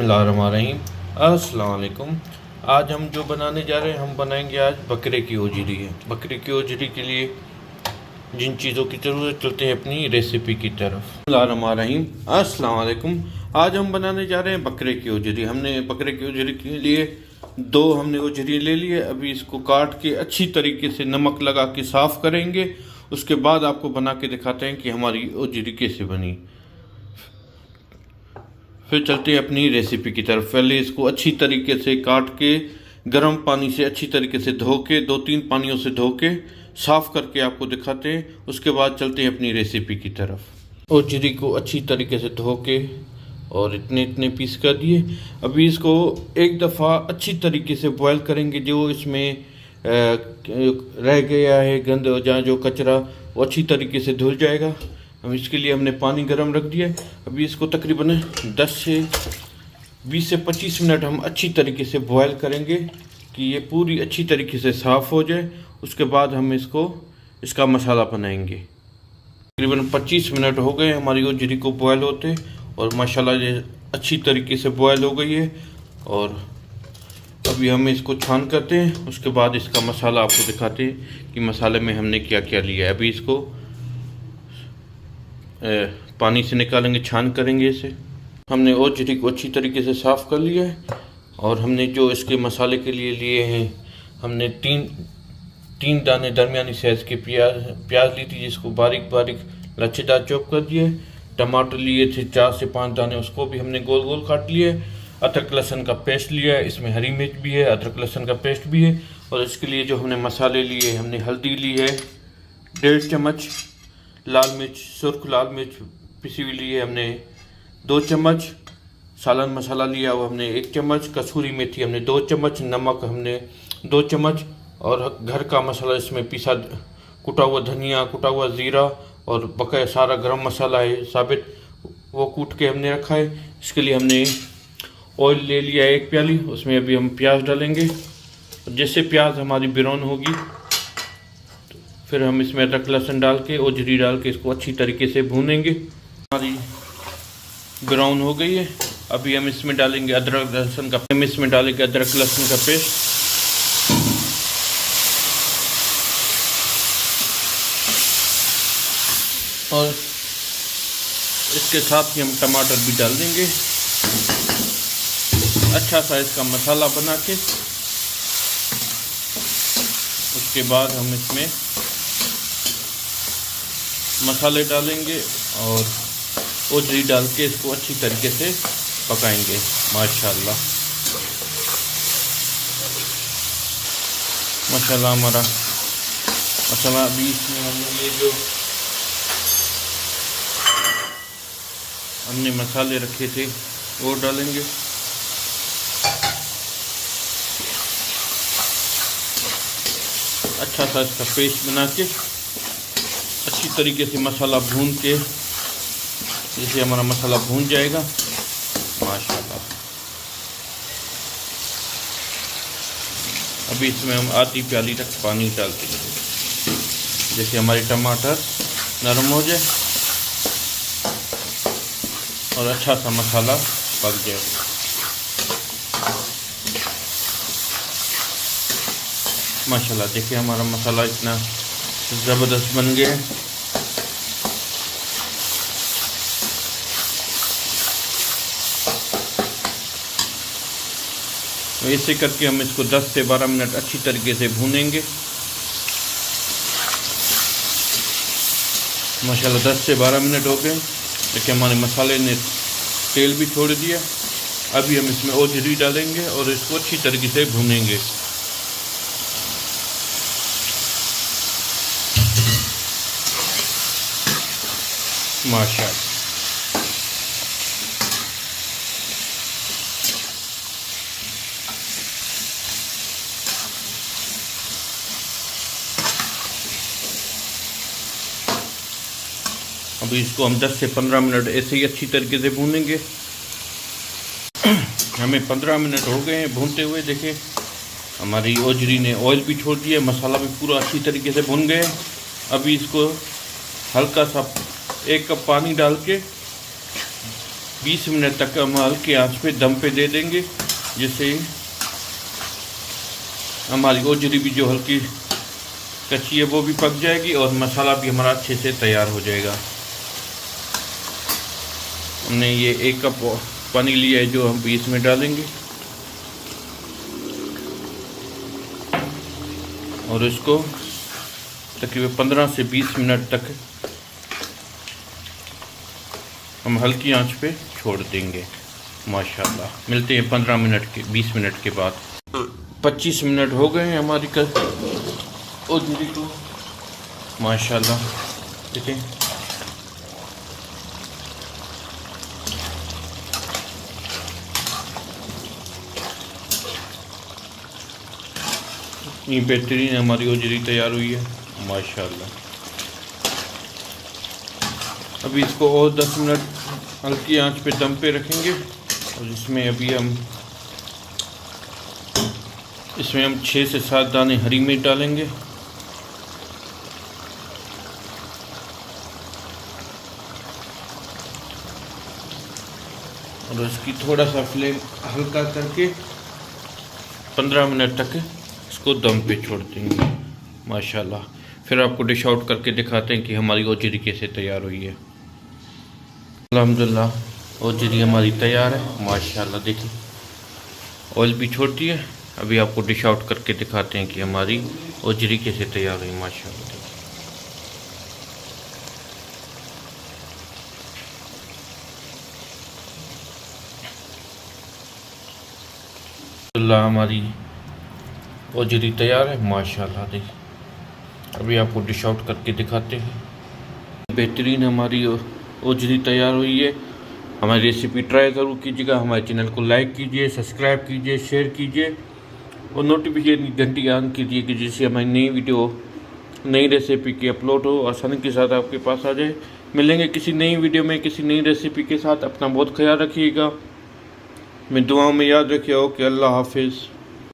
बिस्मिल्लाहिर्रहमानिर्रहीम। अस्सलाम वालेकुम। आज हम जो बनाने जा रहे हैं, हम बनाएंगे आज बकरे की ओजरी है। बकरे की ओजरी के लिए जिन चीज़ों की ज़रूरत, चलते हैं अपनी रेसिपी की तरफ। बिस्मिल्लाहिर्रहमानिर्रहीम। अस्सलाम वालेकुम। आज हम बनाने जा रहे हैं बकरे की ओजरी। हमने बकरे की ओजरी के लिए हमने ओजरी ले लिए। अभी इसको काट के अच्छी तरीके से नमक लगा के साफ़ करेंगे। उसके बाद आपको बना के दिखाते हैं कि हमारी ओजरी कैसे बनी। फिर चलते हैं अपनी रेसिपी की तरफ। पहले इसको अच्छी तरीके से काट के गर्म पानी से अच्छी तरीके से धो के 2-3 पानियों से धो के साफ़ करके आपको दिखाते हैं। उसके बाद चलते हैं अपनी रेसिपी की तरफ। ओजरी को अच्छी तरीके से धो के और इतने पीस कर दिए। अभी इसको एक दफ़ा अच्छी तरीके से बॉयल करेंगे। जो इसमें रह गया है गंद, जहाँ जो कचरा, वो अच्छी तरीके से धुल जाएगा। हम इसके लिए हमने पानी गर्म रख दिया है। अभी इसको तकरीबन 20 से 25 मिनट हम अच्छी तरीके से बॉयल करेंगे कि ये पूरी अच्छी तरीके से साफ़ हो जाए। उसके बाद हम इसका मसाला बनाएंगे। तकरीबन 25 मिनट हो गए हमारी ओजरी को बॉयल होते, और माशाल्लाह ये अच्छी तरीके से बॉयल हो गई है। और अभी हम इसको छान करते हैं। उसके बाद इसका मसाला आपको दिखाते हैं कि मसाले में हमने क्या क्या लिया है। अभी इसको पानी से निकालेंगे, छान करेंगे इसे। हमने ओजरी को अच्छी तरीके से साफ़ कर लिया है। और हमने जो इसके मसाले के लिए लिए हैं, हमने तीन दाने दरमियानी साइज़ के प्याज ली थी, जिसको बारीक बारीक लच्छेदार चॉप कर दिए। टमाटर लिए थे 4 से 5 दाने, उसको भी हमने गोल गोल काट लिए। अदरक लहसुन का पेस्ट लिया है, इसमें हरी मिर्च भी है, अदरक लहसुन का पेस्ट भी है। और इसके लिए जो हमने मसाले लिए, हमने हल्दी ली है 1.5 चम्मच, लाल मिर्च, सुर्ख लाल मिर्च पिसी हुई ली है हमने 2 चम्मच, सालन मसाला लिया वो हमने 1 चम्मच, कसूरी मेथी हमने 2 चम्मच, नमक हमने 2 चम्मच, और घर का मसाला इसमें पीसा कुटा हुआ धनिया, कुटा हुआ ज़ीरा और बकाया सारा गरम मसाला है साबित, वो कूट के हमने रखा है। इसके लिए हमने ऑयल ले लिया 1 प्याली। उसमें अभी हम प्याज डालेंगे। जैसे प्याज हमारी ब्राउन होगी, फिर हम इसमें अदरक लहसुन डाल के, ओजरी डाल के इसको अच्छी तरीके से भूनेंगे। हमारी ब्राउन हो गई है। अभी हम इसमें डालेंगे अदरक लहसुन का पेस्ट। और इसके साथ ही हम टमाटर भी डाल देंगे। अच्छा सा इसका मसाला बना के, उसके बाद हम इसमें मसाले डालेंगे और ओजरी डाल के इसको अच्छी तरीके से पकाएंगे। माशाल्लाह हमारा मसाला। अभी इसमें हमने ये जो हमने मसाले रखे थे वो डालेंगे। अच्छा सा इसका पेस्ट बना के अच्छी तरीके से मसाला भून के, जैसे हमारा मसाला भून जाएगा, माशाल्लाह। अभी इसमें हम आधी प्याली तक पानी डाल देंगे, जैसे हमारे टमाटर नरम हो जाए और अच्छा सा मसाला पक जाए। माशाल्लाह देखिए हमारा मसाला इतना ज़बरदस्त बन गया है। तो ऐसे करके हम इसको 10 से 12 मिनट अच्छी तरीके से भूनेंगे। माशाल्लाह 10 से 12 मिनट हो गए। देखिए हमारे मसाले ने तेल भी छोड़ दिया। अभी हम इसमें ओजरी डालेंगे और इसको अच्छी तरीके से भूनेंगे। माशाल्लाह अभी इसको हम 10 से 15 मिनट ऐसे ही अच्छी तरीके से भूनेंगे। हमें 15 मिनट हो गए हैं भूनते हुए। देखिए हमारी ओजरी ने ऑयल भी छोड़ दिया, मसाला भी पूरा अच्छी तरीके से भुन गए। अभी इसको हल्का सा 1 कप पानी डाल के 20 मिनट तक हम हल्की आंच पे दम पे दे देंगे, जिससे हमारी ओजरी भी जो हल्की कच्ची है वो भी पक जाएगी और मसाला भी हमारा अच्छे से तैयार हो जाएगा। हमने ये 1 कप पानी लिया है जो हम भी इसमें डालेंगे और इसको तकरीबन 15 से 20 मिनट तक हम हल्की आंच पे छोड़ देंगे। माशाल्लाह मिलते हैं 15 मिनट के 20 मिनट के बाद। 25 मिनट हो गए हैं हमारी ओजरी को। माशाल्लाह देखें ये बेहतरीन हमारी ओजरी तैयार हुई है माशाल्लाह। अभी इसको और 10 मिनट हल्की आंच पे दम पे रखेंगे और इसमें हम 6 से 7 दाने हरी मिर्च डालेंगे और इसकी थोड़ा सा फ्लेम हल्का करके 15 मिनट तक इसको दम पे छोड़ देंगे माशाल्लाह। फिर आपको डिश आउट करके दिखाते हैं कि हमारी ओजरी कैसे तैयार हुई है। अल्हम्दुलिल्लाह ओजरी हमारी तैयार है माशाल्लाह। देखिए ऑयल भी छोड़ती है। अभी आपको डिश आउट करके दिखाते हैं कि हमारी ओजरी कैसे तैयार हुई माशाल्लाह। हमारी ओजरी तैयार है माशाल्लाह। देखिए अभी आपको डिश आउट करके दिखाते हैं। बेहतरीन हमारी ओजरी तैयार हुई है। हमारी रेसिपी ट्राई ज़रूर कीजिएगा। हमारे चैनल को लाइक कीजिए, सब्सक्राइब कीजिए, शेयर कीजिए और नोटिफिकेशन घंटी ऑन कीजिए कि जिससे हमारी नई वीडियो नई रेसिपी की अपलोड हो आसानी के साथ आपके पास आ जाए। मिलेंगे किसी नई वीडियो में किसी नई रेसिपी के साथ। अपना बहुत ख्याल रखिएगा। मैं दुआओं में याद रखिए। ओके अल्लाह हाफिज़।